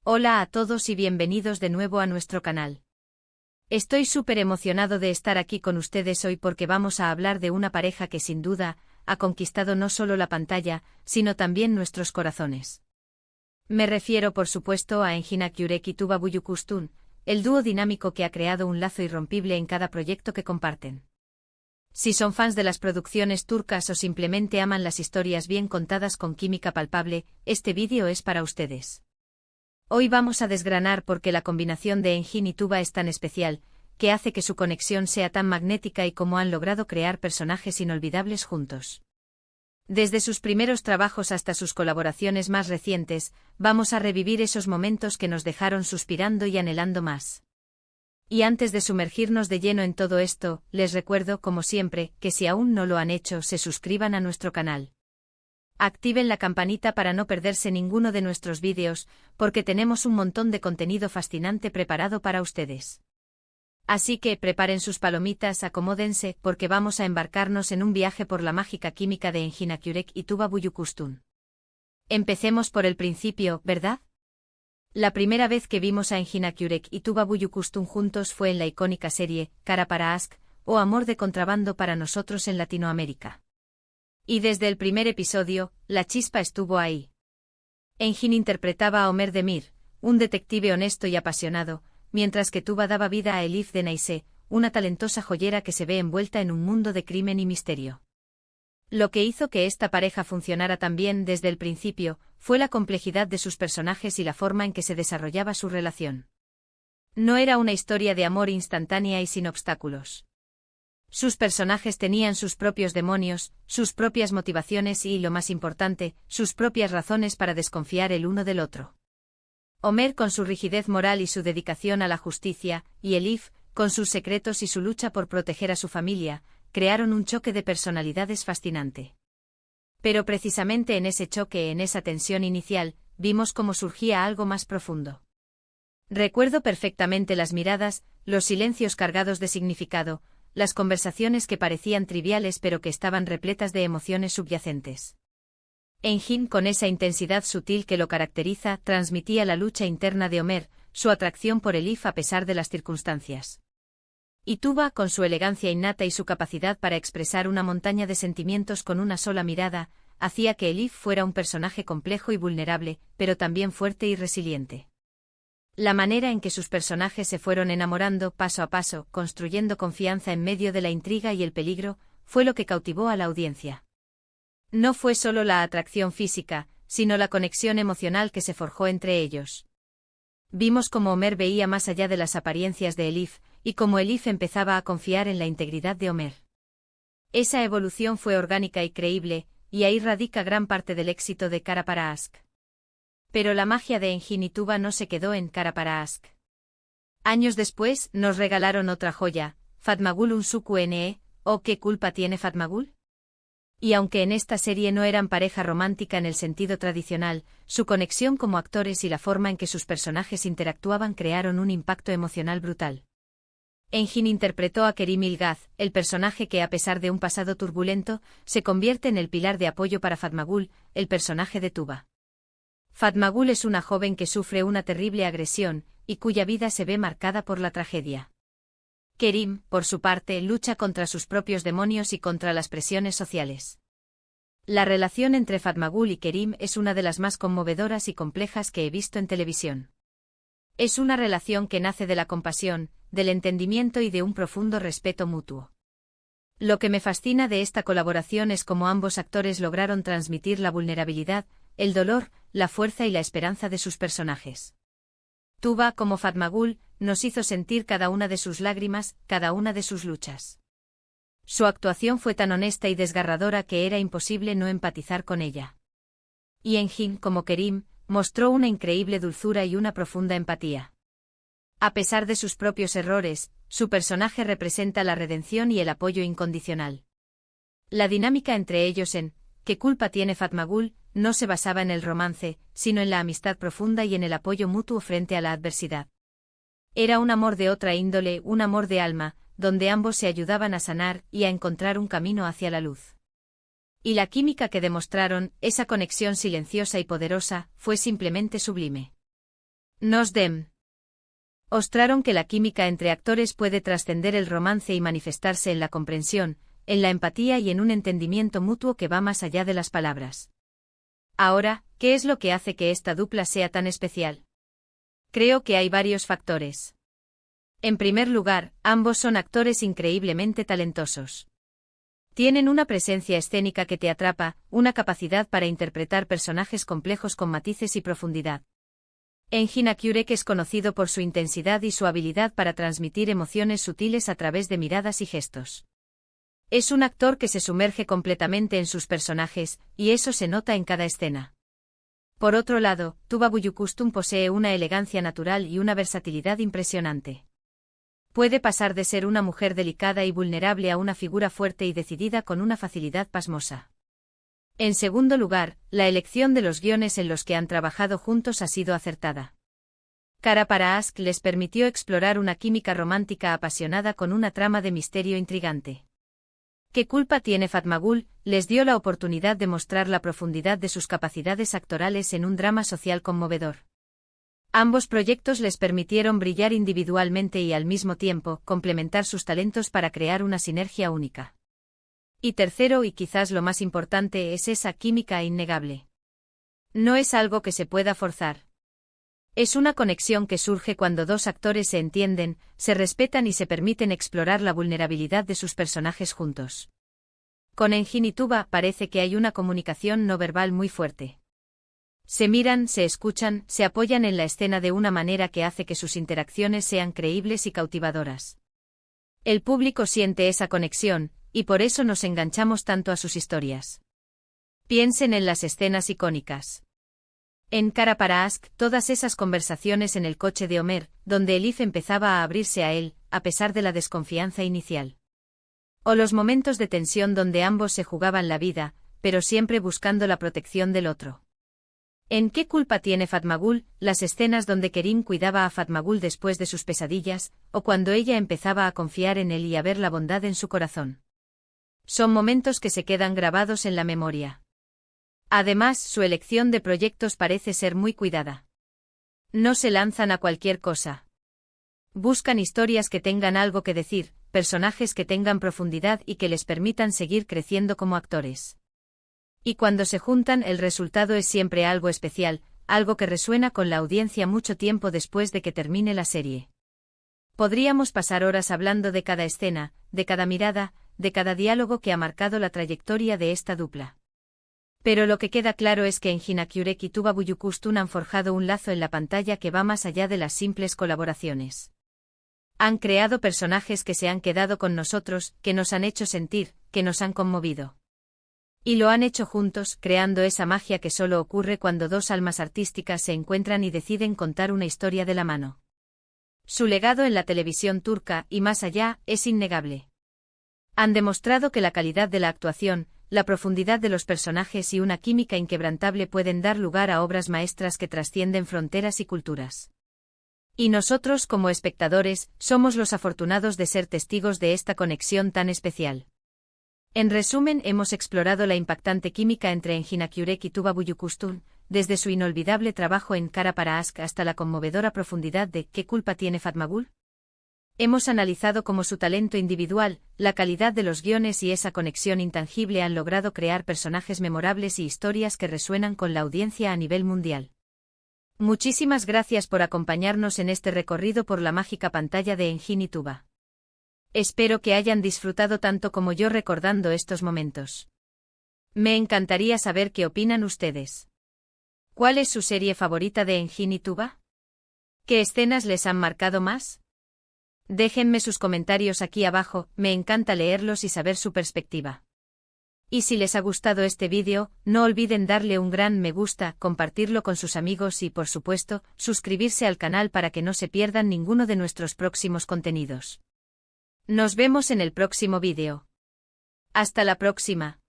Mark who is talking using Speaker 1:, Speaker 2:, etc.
Speaker 1: Hola a todos y bienvenidos de nuevo a nuestro canal. Estoy súper emocionado de estar aquí con ustedes hoy porque vamos a hablar de una pareja que sin duda ha conquistado no solo la pantalla, sino también nuestros corazones. Me refiero por supuesto a Engin Akyurek y Tuba Büyüküstün, el dúo dinámico que ha creado un lazo irrompible en cada proyecto que comparten. Si son fans de las producciones turcas o simplemente aman las historias bien contadas con química palpable, este vídeo es para ustedes. Hoy vamos a desgranar por qué la combinación de Engin y Tuba es tan especial, que hace que su conexión sea tan magnética y cómo han logrado crear personajes inolvidables juntos. Desde sus primeros trabajos hasta sus colaboraciones más recientes, vamos a revivir esos momentos que nos dejaron suspirando y anhelando más. Y antes de sumergirnos de lleno en todo esto, les recuerdo, como siempre, que si aún no lo han hecho, se suscriban a nuestro canal. Activen la campanita para no perderse ninguno de nuestros vídeos, porque tenemos un montón de contenido fascinante preparado para ustedes. Así que preparen sus palomitas, acomódense, porque vamos a embarcarnos en un viaje por la mágica química de Engin Akyurek y Tuba Büyüküstün. Empecemos por el principio, ¿verdad? La primera vez que vimos a Engin Akyurek y Tuba Büyüküstün juntos fue en la icónica serie Kara para Aşk, o Amor de contrabando para nosotros en Latinoamérica. Y desde el primer episodio, la chispa estuvo ahí. Engin interpretaba a Ömer Demir, un detective honesto y apasionado, mientras que Tuba daba vida a Elif Denayse, una talentosa joyera que se ve envuelta en un mundo de crimen y misterio. Lo que hizo que esta pareja funcionara tan bien desde el principio fue la complejidad de sus personajes y la forma en que se desarrollaba su relación. No era una historia de amor instantánea y sin obstáculos. Sus personajes tenían sus propios demonios, sus propias motivaciones y, lo más importante, sus propias razones para desconfiar el uno del otro. Ömer con su rigidez moral y su dedicación a la justicia, y Elif, con sus secretos y su lucha por proteger a su familia, crearon un choque de personalidades fascinante. Pero precisamente en ese choque, en esa tensión inicial, vimos cómo surgía algo más profundo. Recuerdo perfectamente las miradas, los silencios cargados de significado, las conversaciones que parecían triviales pero que estaban repletas de emociones subyacentes. Engin, con esa intensidad sutil que lo caracteriza, transmitía la lucha interna de Ömer, su atracción por Elif a pesar de las circunstancias. Y Tuba, con su elegancia innata y su capacidad para expresar una montaña de sentimientos con una sola mirada, hacía que Elif fuera un personaje complejo y vulnerable, pero también fuerte y resiliente. La manera en que sus personajes se fueron enamorando paso a paso, construyendo confianza en medio de la intriga y el peligro, fue lo que cautivó a la audiencia. No fue solo la atracción física, sino la conexión emocional que se forjó entre ellos. Vimos cómo Ömer veía más allá de las apariencias de Elif, y cómo Elif empezaba a confiar en la integridad de Ömer. Esa evolución fue orgánica y creíble, y ahí radica gran parte del éxito de Kara para Aşk. Pero la magia de Engin y Tuba no se quedó en Kara para Aşk. Años después, nos regalaron otra joya, Fatmagül Unsuku Ne, ¿o qué culpa tiene Fatmagül? Y aunque en esta serie no eran pareja romántica en el sentido tradicional, su conexión como actores y la forma en que sus personajes interactuaban crearon un impacto emocional brutal. Engin interpretó a Kerim Ilgaz, el personaje que a pesar de un pasado turbulento, se convierte en el pilar de apoyo para Fatmagül, el personaje de Tuba. Fatmagül es una joven que sufre una terrible agresión, y cuya vida se ve marcada por la tragedia. Kerim, por su parte, lucha contra sus propios demonios y contra las presiones sociales. La relación entre Fatmagül y Kerim es una de las más conmovedoras y complejas que he visto en televisión. Es una relación que nace de la compasión, del entendimiento y de un profundo respeto mutuo. Lo que me fascina de esta colaboración es cómo ambos actores lograron transmitir la vulnerabilidad, el dolor, la fuerza y la esperanza de sus personajes. Tuba, como Fatmagül, nos hizo sentir cada una de sus lágrimas, cada una de sus luchas. Su actuación fue tan honesta y desgarradora que era imposible no empatizar con ella. Y Engin, como Kerim, mostró una increíble dulzura y una profunda empatía. A pesar de sus propios errores, su personaje representa la redención y el apoyo incondicional. La dinámica entre ellos en ¿qué culpa tiene Fatmagül? No se basaba en el romance, sino en la amistad profunda y en el apoyo mutuo frente a la adversidad. Era un amor de otra índole, un amor de alma, donde ambos se ayudaban a sanar y a encontrar un camino hacia la luz. Y la química que demostraron, esa conexión silenciosa y poderosa, fue simplemente sublime. Nos mostraron que la química entre actores puede trascender el romance y manifestarse en la comprensión, en la empatía y en un entendimiento mutuo que va más allá de las palabras. Ahora, ¿qué es lo que hace que esta dupla sea tan especial? Creo que hay varios factores. En primer lugar, ambos son actores increíblemente talentosos. Tienen una presencia escénica que te atrapa, una capacidad para interpretar personajes complejos con matices y profundidad. Engin Akyurek es conocido por su intensidad y su habilidad para transmitir emociones sutiles a través de miradas y gestos. Es un actor que se sumerge completamente en sus personajes, y eso se nota en cada escena. Por otro lado, Tuba Büyüküstün posee una elegancia natural y una versatilidad impresionante. Puede pasar de ser una mujer delicada y vulnerable a una figura fuerte y decidida con una facilidad pasmosa. En segundo lugar, la elección de los guiones en los que han trabajado juntos ha sido acertada. Kara para Aşk les permitió explorar una química romántica apasionada con una trama de misterio intrigante. ¿Qué culpa tiene Fatmagül? Les dio la oportunidad de mostrar la profundidad de sus capacidades actorales en un drama social conmovedor. Ambos proyectos les permitieron brillar individualmente y al mismo tiempo complementar sus talentos para crear una sinergia única. Y tercero, y quizás lo más importante, es esa química innegable. No es algo que se pueda forzar. Es una conexión que surge cuando dos actores se entienden, se respetan y se permiten explorar la vulnerabilidad de sus personajes juntos. Con Engin y Tuba parece que hay una comunicación no verbal muy fuerte. Se miran, se escuchan, se apoyan en la escena de una manera que hace que sus interacciones sean creíbles y cautivadoras. El público siente esa conexión, y por eso nos enganchamos tanto a sus historias. Piensen en las escenas icónicas. En Kara para Aşk, todas esas conversaciones en el coche de Ömer, donde Elif empezaba a abrirse a él, a pesar de la desconfianza inicial. O los momentos de tensión donde ambos se jugaban la vida, pero siempre buscando la protección del otro. ¿En qué culpa tiene Fatmagül? Las escenas donde Kerim cuidaba a Fatmagül después de sus pesadillas, o cuando ella empezaba a confiar en él y a ver la bondad en su corazón. Son momentos que se quedan grabados en la memoria. Además, su elección de proyectos parece ser muy cuidada. No se lanzan a cualquier cosa. Buscan historias que tengan algo que decir, personajes que tengan profundidad y que les permitan seguir creciendo como actores. Y cuando se juntan, el resultado es siempre algo especial, algo que resuena con la audiencia mucho tiempo después de que termine la serie. Podríamos pasar horas hablando de cada escena, de cada mirada, de cada diálogo que ha marcado la trayectoria de esta dupla. Pero lo que queda claro es que Engin Akyurek y Tuba Büyüküstün han forjado un lazo en la pantalla que va más allá de las simples colaboraciones. Han creado personajes que se han quedado con nosotros, que nos han hecho sentir, que nos han conmovido. Y lo han hecho juntos, creando esa magia que solo ocurre cuando dos almas artísticas se encuentran y deciden contar una historia de la mano. Su legado en la televisión turca, y más allá, es innegable. Han demostrado que la calidad de la actuación, la profundidad de los personajes y una química inquebrantable pueden dar lugar a obras maestras que trascienden fronteras y culturas. Y nosotros, como espectadores, somos los afortunados de ser testigos de esta conexión tan especial. En resumen, hemos explorado la impactante química entre Engin Akyurek y Tuba Büyüküstün, desde su inolvidable trabajo en Kara para Aşk hasta la conmovedora profundidad de ¿Qué culpa tiene Fatmagül? Hemos analizado cómo su talento individual, la calidad de los guiones y esa conexión intangible han logrado crear personajes memorables y historias que resuenan con la audiencia a nivel mundial. Muchísimas gracias por acompañarnos en este recorrido por la mágica pantalla de Engin y Tuba. Espero que hayan disfrutado tanto como yo recordando estos momentos. Me encantaría saber qué opinan ustedes. ¿Cuál es su serie favorita de Engin y Tuba? ¿Qué escenas les han marcado más? Déjenme sus comentarios aquí abajo, me encanta leerlos y saber su perspectiva. Y si les ha gustado este vídeo, no olviden darle un gran me gusta, compartirlo con sus amigos y, por supuesto, suscribirse al canal para que no se pierdan ninguno de nuestros próximos contenidos. Nos vemos en el próximo vídeo. Hasta la próxima.